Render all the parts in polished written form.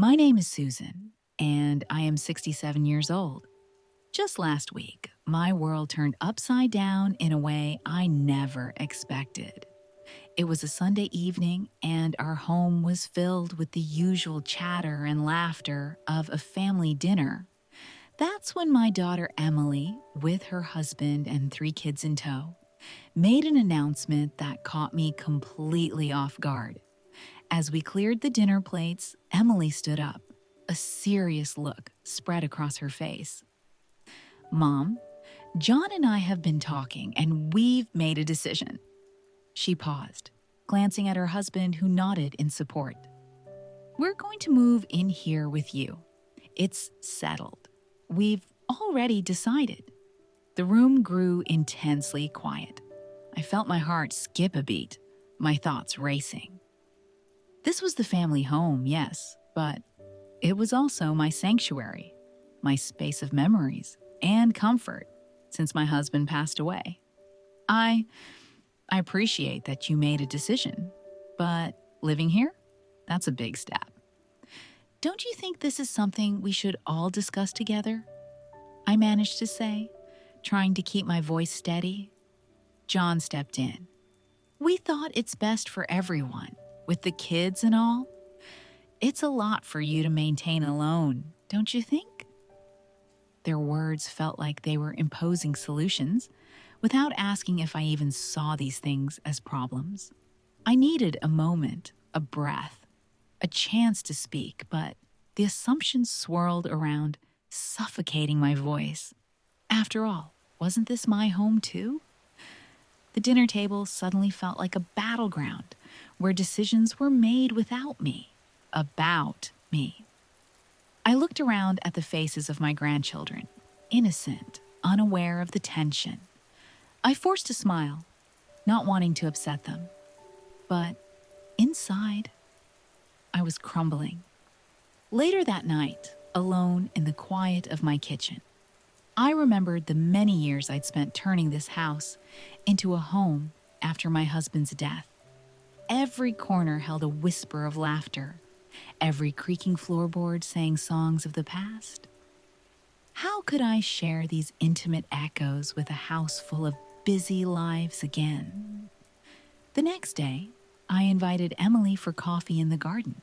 My name is Susan, and I am 67 years old. Just last week, my world turned upside down in a way I never expected. It was a Sunday evening, and our home was filled with the usual chatter and laughter of a family dinner. That's when my daughter Emily, with her husband and three kids in tow, made an announcement that caught me completely off guard. As we cleared the dinner plates, Emily stood up. A serious look spread across her face. Mom, John and I have been talking, and we've made a decision. She paused, glancing at her husband, who nodded in support. We're going to move in here with you. It's settled. We've already decided. The room grew intensely quiet. I felt my heart skip a beat, my thoughts racing. This was the family home, yes, but it was also my sanctuary, my space of memories and comfort since my husband passed away. I appreciate that you made a decision, but living here? That's a big step. Don't you think this is something we should all discuss together? I managed to say, trying to keep my voice steady. John stepped in. We thought it's best for everyone, with the kids and all. It's a lot for you to maintain alone, don't you think? Their words felt like they were imposing solutions without asking if I even saw these things as problems. I needed a moment, a breath, a chance to speak, but the assumptions swirled around, suffocating my voice. After all, wasn't this my home too? The dinner table suddenly felt like a battleground where decisions were made without me, about me. I looked around at the faces of my grandchildren, innocent, unaware of the tension. I forced a smile, not wanting to upset them. But inside, I was crumbling. Later that night, alone in the quiet of my kitchen, I remembered the many years I'd spent turning this house into a home after my husband's death. Every corner held a whisper of laughter. Every creaking floorboard sang songs of the past. How could I share these intimate echoes with a house full of busy lives again? The next day, I invited Emily for coffee in the garden.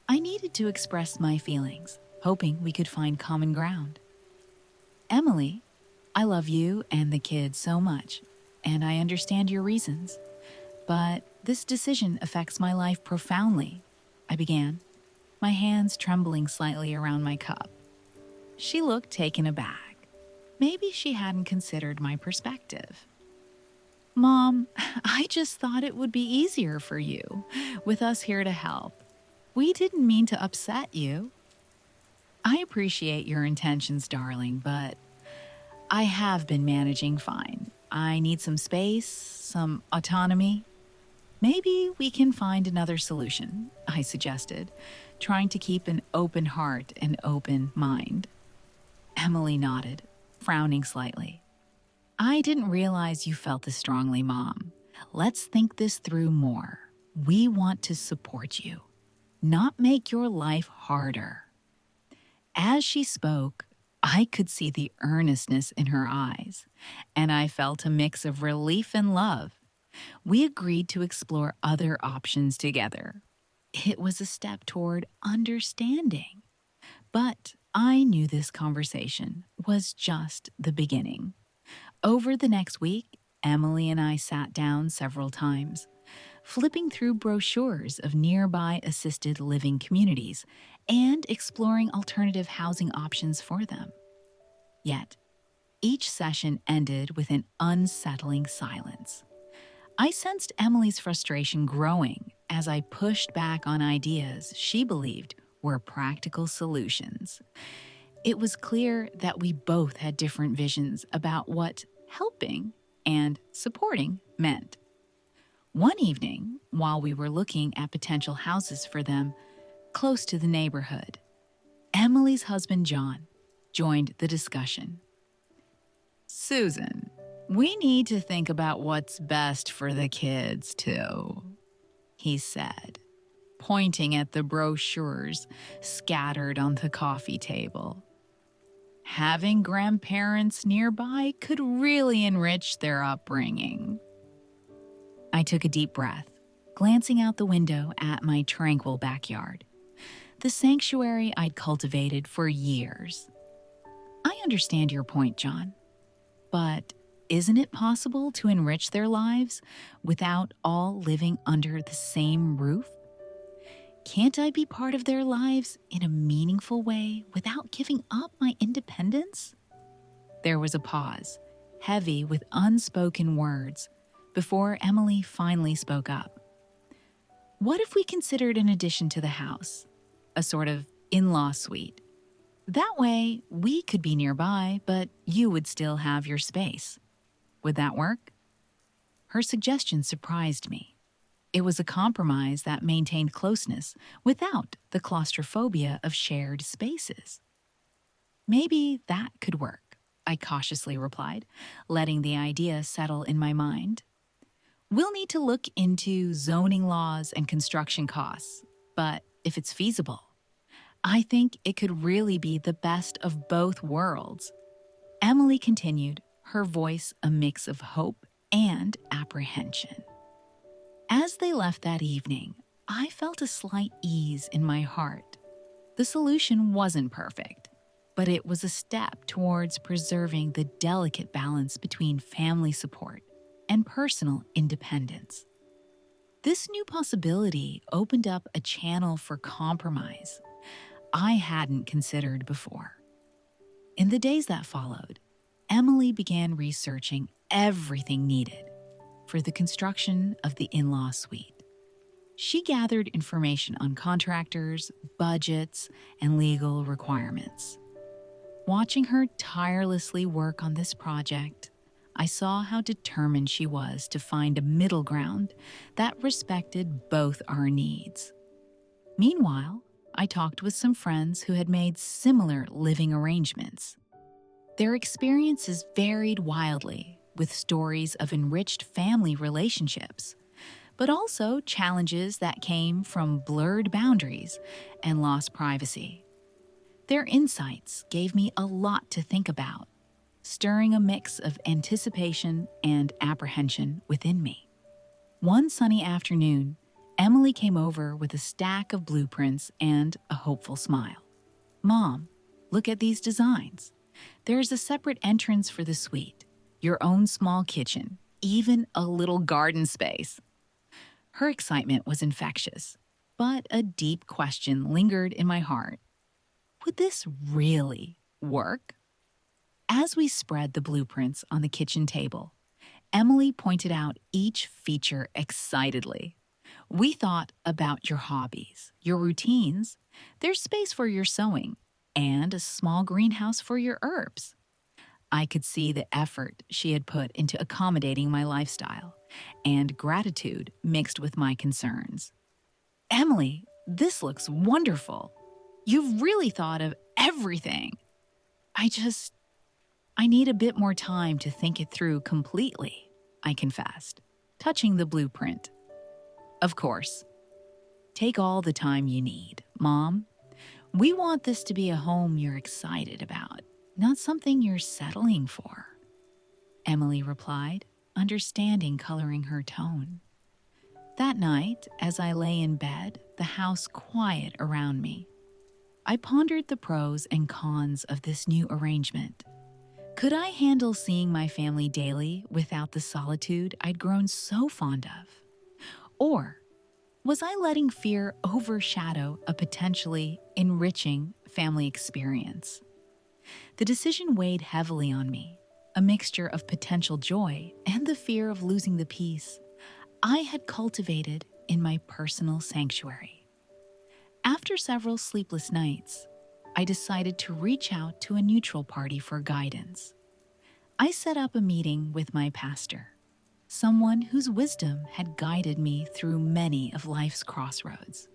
I needed to express my feelings, hoping we could find common ground. Emily, I love you and the kids so much, and I understand your reasons. But this decision affects my life profoundly, I began, my hands trembling slightly around my cup. She looked taken aback. Maybe she hadn't considered my perspective. Mom, I just thought it would be easier for you, with us here to help. We didn't mean to upset you. I appreciate your intentions, darling, but I have been managing fine. I need some space, some autonomy. Maybe we can find another solution, I suggested, trying to keep an open heart and open mind. Emily nodded, frowning slightly. I didn't realize you felt this strongly, Mom. Let's think this through more. We want to support you, not make your life harder. As she spoke, I could see the earnestness in her eyes, and I felt a mix of relief and love. We agreed to explore other options together. It was a step toward understanding. But I knew this conversation was just the beginning. Over the next week, Emily and I sat down several times, flipping through brochures of nearby assisted living communities and exploring alternative housing options for them. Yet, each session ended with an unsettling silence. I sensed Emily's frustration growing as I pushed back on ideas she believed were practical solutions. It was clear that we both had different visions about what helping and supporting meant. One evening, while we were looking at potential houses for them close to the neighborhood, Emily's husband, John, joined the discussion. Susan, we need to think about what's best for the kids, too, he said. pointing at the brochures scattered on the coffee table. Having grandparents nearby could really enrich their upbringing. I took a deep breath, glancing out the window at my tranquil backyard, the sanctuary I'd cultivated for years. I understand your point, John, but isn't it possible to enrich their lives without all living under the same roof? Can't I be part of their lives in a meaningful way without giving up my independence? There was a pause, heavy with unspoken words, before Emily finally spoke up. What if we considered an addition to the house, a sort of in-law suite? That way, we could be nearby, but you would still have your space. Would that work? Her suggestion surprised me. It was a compromise that maintained closeness without the claustrophobia of shared spaces. Maybe that could work, I cautiously replied, letting the idea settle in my mind. We'll need to look into zoning laws and construction costs, but if it's feasible, I think it could really be the best of both worlds. Emily continued, her voice a mix of hope and apprehension. As they left that evening, I felt a slight ease in my heart. The solution wasn't perfect, but it was a step towards preserving the delicate balance between family support and personal independence. This new possibility opened up a channel for compromise I hadn't considered before. In the days that followed, Emily began researching everything needed for the construction of the in-law suite. She gathered information on contractors, budgets, and legal requirements. Watching her tirelessly work on this project, I saw how determined she was to find a middle ground that respected both our needs. Meanwhile, I talked with some friends who had made similar living arrangements. Their experiences varied wildly, with stories of enriched family relationships, but also challenges that came from blurred boundaries and lost privacy. Their insights gave me a lot to think about, stirring a mix of anticipation and apprehension within me. One sunny afternoon, Emily came over with a stack of blueprints and a hopeful smile. "Mom, look at these designs. There's a separate entrance for the suite, your own small kitchen, even a little garden space." Her excitement was infectious, but a deep question lingered in my heart. Would this really work? As we spread the blueprints on the kitchen table, Emily pointed out each feature excitedly. "We thought about your hobbies, your routines, there's space for your sewing, and a small greenhouse for your herbs." I could see the effort she had put into accommodating my lifestyle, and gratitude mixed with my concerns. "Emily, this looks wonderful. You've really thought of everything. I need a bit more time to think it through completely," I confessed, touching the blueprint. "Of course. Take all the time you need, Mom. We want this to be a home you're excited about, not something you're settling for," Emily replied, understanding coloring her tone. That night, as I lay in bed, the house quiet around me, I pondered the pros and cons of this new arrangement. Could I handle seeing my family daily without the solitude I'd grown so fond of? Or was I letting fear overshadow a potentially enriching family experience? The decision weighed heavily on me, a mixture of potential joy and the fear of losing the peace I had cultivated in my personal sanctuary. After several sleepless nights, I decided to reach out to a neutral party for guidance. I set up a meeting with my pastor, someone whose wisdom had guided me through many of life's crossroads.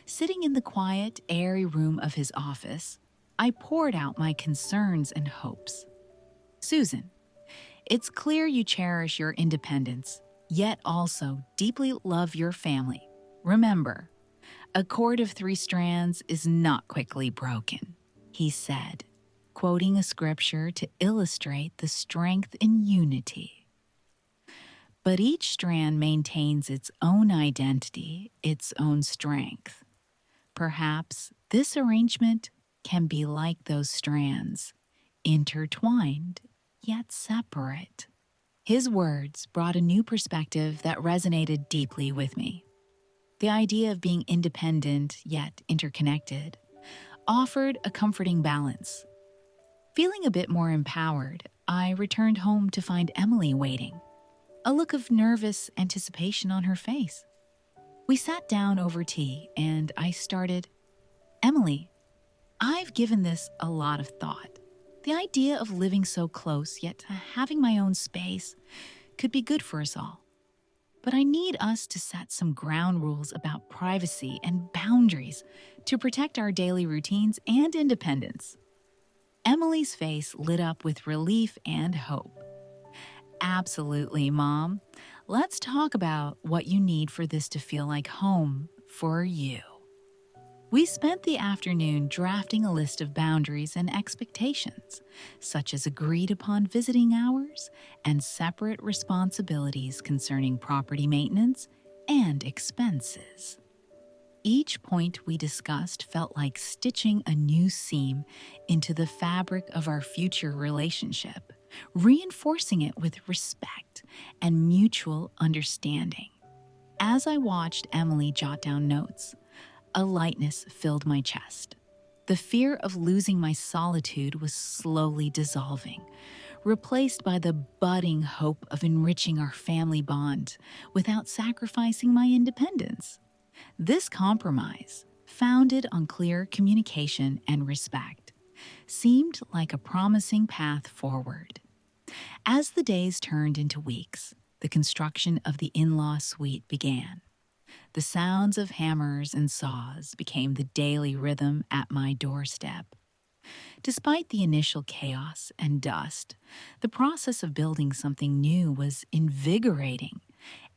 Sitting in the quiet, airy room of his office, I poured out my concerns and hopes. "Susan, it's clear you cherish your independence, yet also deeply love your family. Remember, A cord of 3 strands is not quickly broken, he said, quoting a scripture to illustrate the strength in unity. But each strand maintains its own identity, its own strength. Perhaps this arrangement can be like those strands, intertwined yet separate. His words brought a new perspective that resonated deeply with me. The idea of being independent yet interconnected offered a comforting balance. Feeling a bit more empowered, I returned home to find Emily waiting, a look of nervous anticipation on her face. We sat down over tea, and I started, "Emily, I've given this a lot of thought. The idea of living so close, yet having my own space, could be good for us all. But I need us to set some ground rules about privacy and boundaries to protect our daily routines and independence." Emily's face lit up with relief and hope. "Absolutely, Mom. Let's talk about what you need for this to feel like home for you." We spent the afternoon drafting a list of boundaries and expectations, such as agreed upon visiting hours and separate responsibilities concerning property maintenance and expenses. Each point we discussed felt like stitching a new seam into the fabric of our future relationship, reinforcing it with respect and mutual understanding. As I watched Emily jot down notes, a lightness filled my chest. The fear of losing my solitude was slowly dissolving, replaced by the budding hope of enriching our family bond without sacrificing my independence. This compromise, founded on clear communication and respect, seemed like a promising path forward. As the days turned into weeks, the construction of the in-law suite began. The sounds of hammers and saws became the daily rhythm at my doorstep. Despite the initial chaos and dust, the process of building something new was invigorating,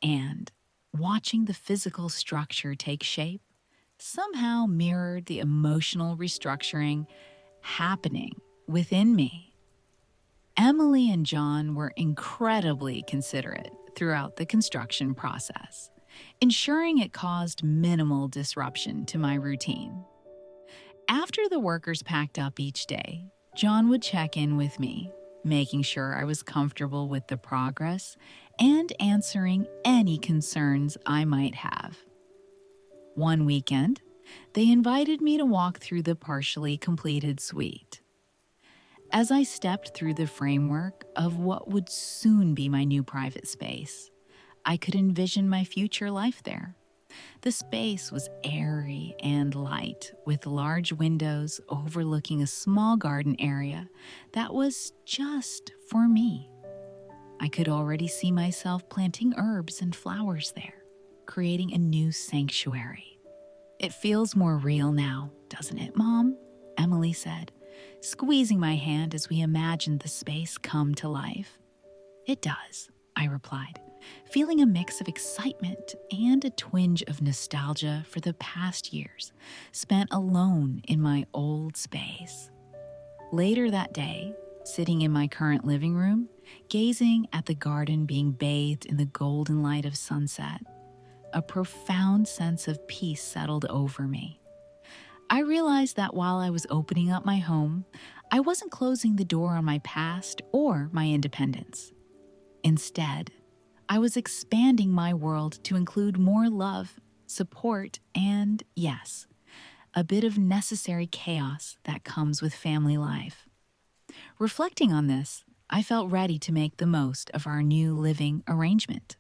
and watching the physical structure take shape somehow mirrored the emotional restructuring happening within me. Emily and John were incredibly considerate throughout the construction process, ensuring it caused minimal disruption to my routine. After the workers packed up each day, John would check in with me, making sure I was comfortable with the progress and answering any concerns I might have. One weekend, they invited me to walk through the partially completed suite. As I stepped through the framework of what would soon be my new private space, I could envision my future life there. The space was airy and light, with large windows overlooking a small garden area that was just for me. I could already see myself planting herbs and flowers there, creating a new sanctuary. "It feels more real now, doesn't it, Mom?" Emily said, squeezing my hand as we imagined the space come to life. "It does," I replied, feeling a mix of excitement and a twinge of nostalgia for the past years spent alone in my old space. Later that day, sitting in my current living room, gazing at the garden being bathed in the golden light of sunset, a profound sense of peace settled over me. I realized that while I was opening up my home, I wasn't closing the door on my past or my independence. Instead, I was expanding my world to include more love, support, and, yes, a bit of necessary chaos that comes with family life. Reflecting on this, I felt ready to make the most of our new living arrangement.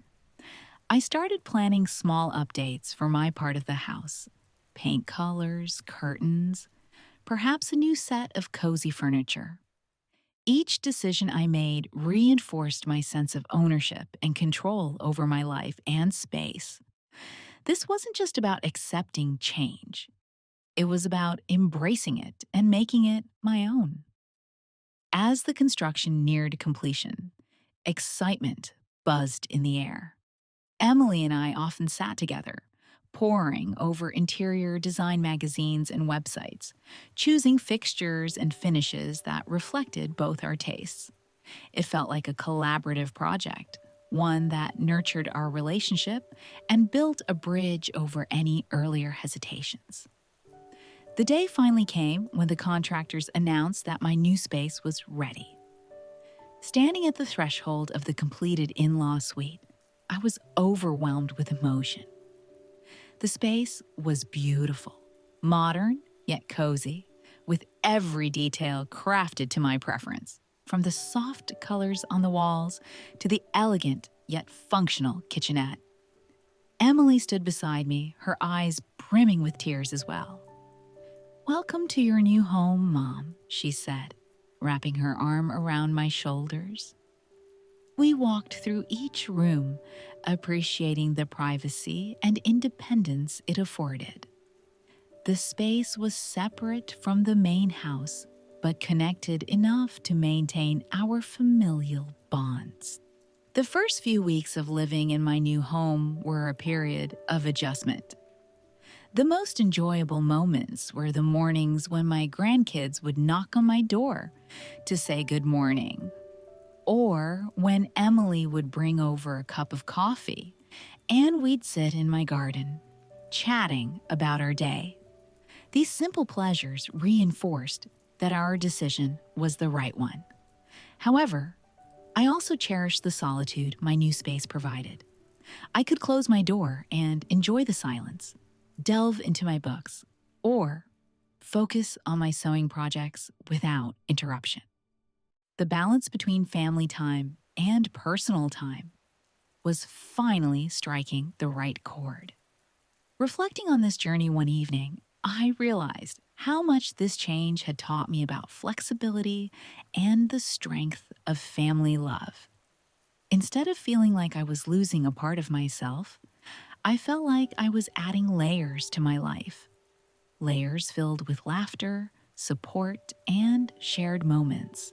I started planning small updates for my part of the house: paint colors, curtains, perhaps a new set of cozy furniture. Each decision I made reinforced my sense of ownership and control over my life and space. This wasn't just about accepting change, it was about embracing it and making it my own. As the construction neared completion, excitement buzzed in the air. Emily and I often sat together, poring over interior design magazines and websites, choosing fixtures and finishes that reflected both our tastes. It felt like a collaborative project, one that nurtured our relationship and built a bridge over any earlier hesitations. The day finally came when the contractors announced that my new space was ready. Standing at the threshold of the completed in law suite, I was overwhelmed with emotion. The space was beautiful, modern yet cozy, with every detail crafted to my preference, from the soft colors on the walls to the elegant yet functional kitchenette. Emily stood beside me, her eyes brimming with tears as well. "Welcome to your new home, Mom," she said, wrapping her arm around my shoulders. We walked through each room, appreciating the privacy and independence it afforded. The space was separate from the main house, but connected enough to maintain our familial bonds. The first few weeks of living in my new home were a period of adjustment. The most enjoyable moments were the mornings when my grandkids would knock on my door to say good morning, or when Emily would bring over a cup of coffee and we'd sit in my garden, chatting about our day. These simple pleasures reinforced that our decision was the right one. However, I also cherished the solitude my new space provided. I could close my door and enjoy the silence, delve into my books, or focus on my sewing projects without interruption. The balance between family time and personal time was finally striking the right chord. Reflecting on this journey one evening, I realized how much this change had taught me about flexibility and the strength of family love. Instead of feeling like I was losing a part of myself, I felt like I was adding layers to my life. Layers filled with laughter, support, and shared moments.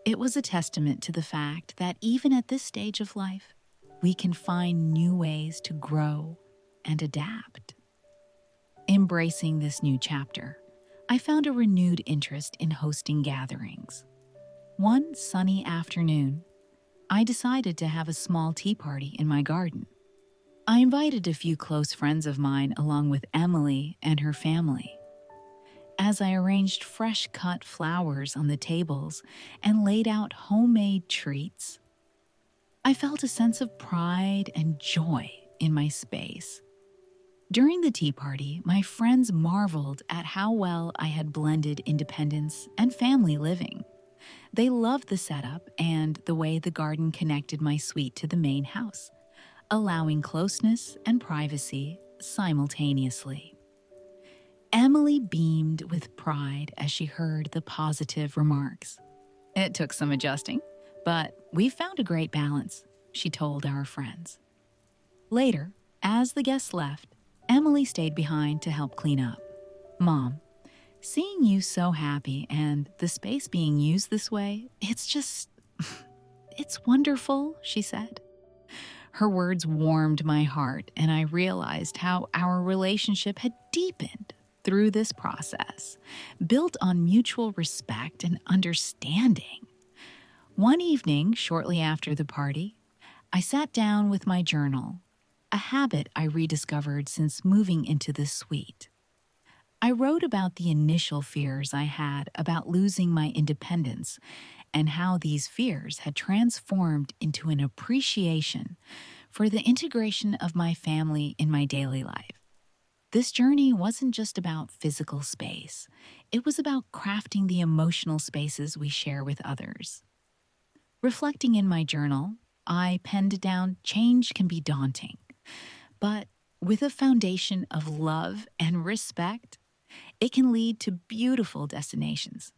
It was a testament to the fact that even at this stage of life, we can find new ways to grow and adapt. Embracing this new chapter, I found a renewed interest in hosting gatherings. One sunny afternoon, I decided to have a small tea party in my garden. I invited a few close friends of mine along with Emily and her family. As I arranged fresh-cut flowers on the tables and laid out homemade treats, I felt a sense of pride and joy in my space. During the tea party, my friends marveled at how well I had blended independence and family living. They loved the setup and the way the garden connected my suite to the main house, allowing closeness and privacy simultaneously. Emily beamed with pride as she heard the positive remarks. "It took some adjusting, but we found a great balance," she told our friends. Later, as the guests left, Emily stayed behind to help clean up. "Mom, seeing you so happy and the space being used this way, it's wonderful," she said. Her words warmed my heart, and I realized how our relationship had deepened through this process, built on mutual respect and understanding. One evening, shortly after the party, I sat down with my journal, a habit I rediscovered since moving into this suite. I wrote about the initial fears I had about losing my independence and how these fears had transformed into an appreciation for the integration of my family in my daily life. This journey wasn't just about physical space, it was about crafting the emotional spaces we share with others. Reflecting in my journal, I penned down change can be daunting, but with a foundation of love and respect, it can lead to beautiful destinations.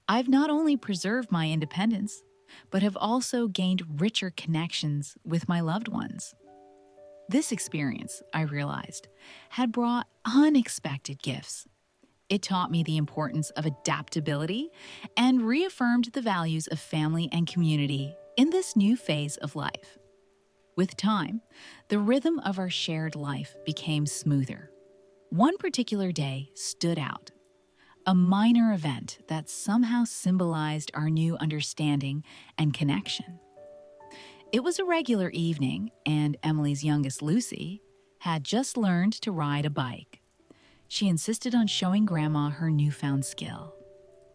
I've not only preserved my independence, but have also gained richer connections with my loved ones. This experience, I realized, had brought unexpected gifts. It taught me the importance of adaptability and reaffirmed the values of family and community in this new phase of life. With time, the rhythm of our shared life became smoother. One particular day stood out, a minor event that somehow symbolized our new understanding and connection. It was a regular evening, and Emily's youngest, Lucy, had just learned to ride a bike. She insisted on showing Grandma her newfound skill.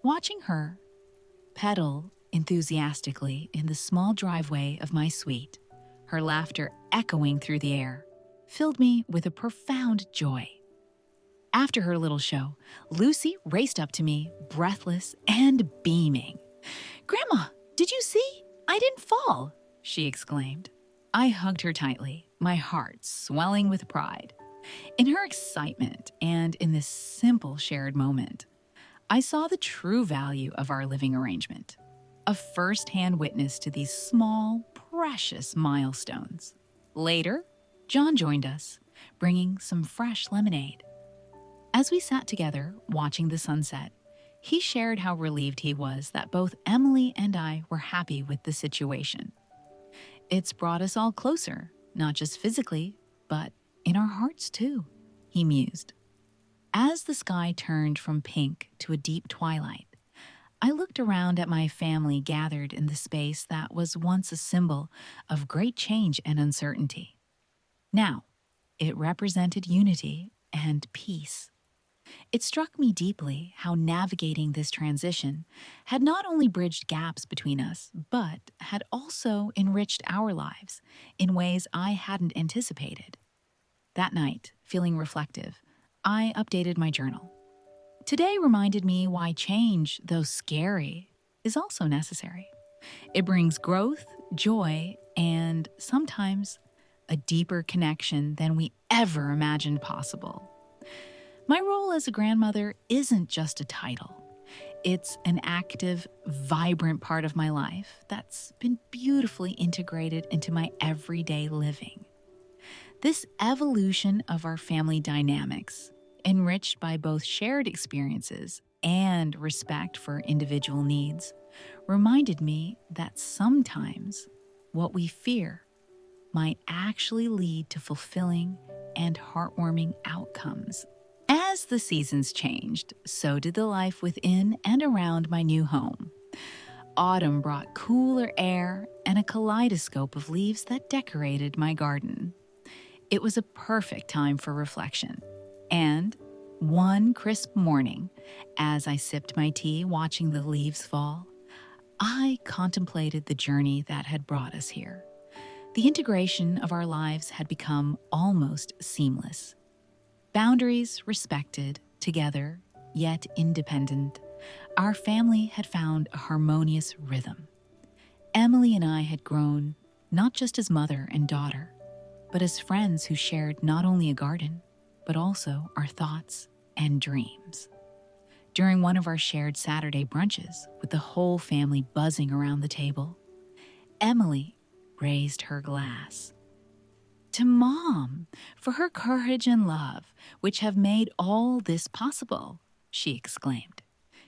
Watching her pedal enthusiastically in the small driveway of my suite, her laughter echoing through the air, filled me with a profound joy. After her little show, Lucy raced up to me, breathless and beaming. "Grandma, did you see? I didn't fall," she exclaimed. I hugged her tightly, my heart swelling with pride. In her excitement and in this simple shared moment, I saw the true value of our living arrangement, a first-hand witness to these small, precious milestones. Later, John joined us, bringing some fresh lemonade. As we sat together, watching the sunset, he shared how relieved he was that both Emily and I were happy with the situation. "It's brought us all closer, not just physically, but in our hearts too," he mused. As the sky turned from pink to a deep twilight, I looked around at my family gathered in the space that was once a symbol of great change and uncertainty. Now, it represented unity and peace. It struck me deeply how navigating this transition had not only bridged gaps between us, but had also enriched our lives in ways I hadn't anticipated. That night, feeling reflective, I updated my journal. Today reminded me why change, though scary, is also necessary. It brings growth, joy, and sometimes a deeper connection than we ever imagined possible. My role as a grandmother isn't just a title. It's an active, vibrant part of my life that's been beautifully integrated into my everyday living. This evolution of our family dynamics, enriched by both shared experiences and respect for individual needs, reminded me that sometimes what we fear might actually lead to fulfilling and heartwarming outcomes. As the seasons changed, so did the life within and around my new home. Autumn brought cooler air and a kaleidoscope of leaves that decorated my garden. It was a perfect time for reflection. And one crisp morning, as I sipped my tea watching the leaves fall, I contemplated the journey that had brought us here. The integration of our lives had become almost seamless. Boundaries respected, together, yet independent, our family had found a harmonious rhythm. Emily and I had grown not just as mother and daughter, but as friends who shared not only a garden, but also our thoughts and dreams. During one of our shared Saturday brunches, with the whole family buzzing around the table, Emily raised her glass. "To Mom, for her courage and love, which have made all this possible," she exclaimed.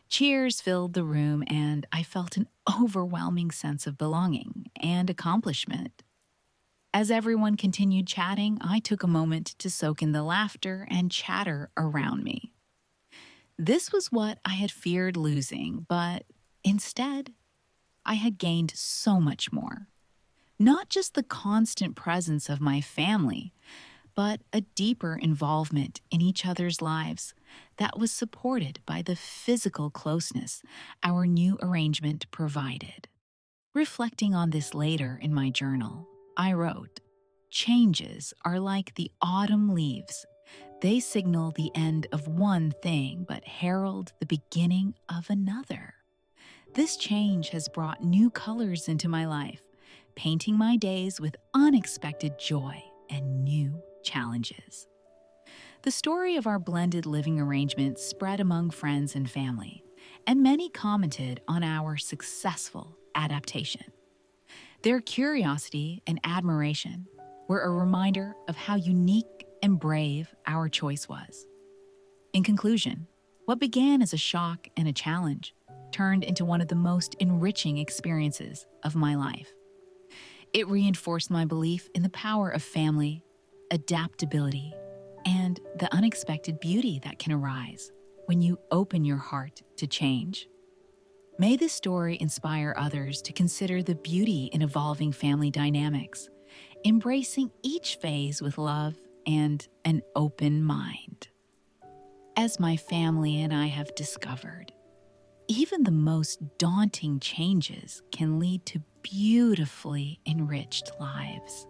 Cheers filled the room, and I felt an overwhelming sense of belonging and accomplishment. As everyone continued chatting, I took a moment to soak in the laughter and chatter around me. This was what I had feared losing, but instead, I had gained so much more. Not just the constant presence of my family, but a deeper involvement in each other's lives that was supported by the physical closeness our new arrangement provided. Reflecting on this later in my journal, I wrote, "Changes are like the autumn leaves. They signal the end of one thing, but herald the beginning of another. This change has brought new colors into my life, painting my days with unexpected joy and new challenges." The story of our blended living arrangement spread among friends and family, and many commented on our successful adaptation. Their curiosity and admiration were a reminder of how unique and brave our choice was. In conclusion, what began as a shock and a challenge turned into one of the most enriching experiences of my life. It reinforced my belief in the power of family, adaptability, and the unexpected beauty that can arise when you open your heart to change. May this story inspire others to consider the beauty in evolving family dynamics, embracing each phase with love and an open mind. As my family and I have discovered, even the most daunting changes can lead to beautifully enriched lives.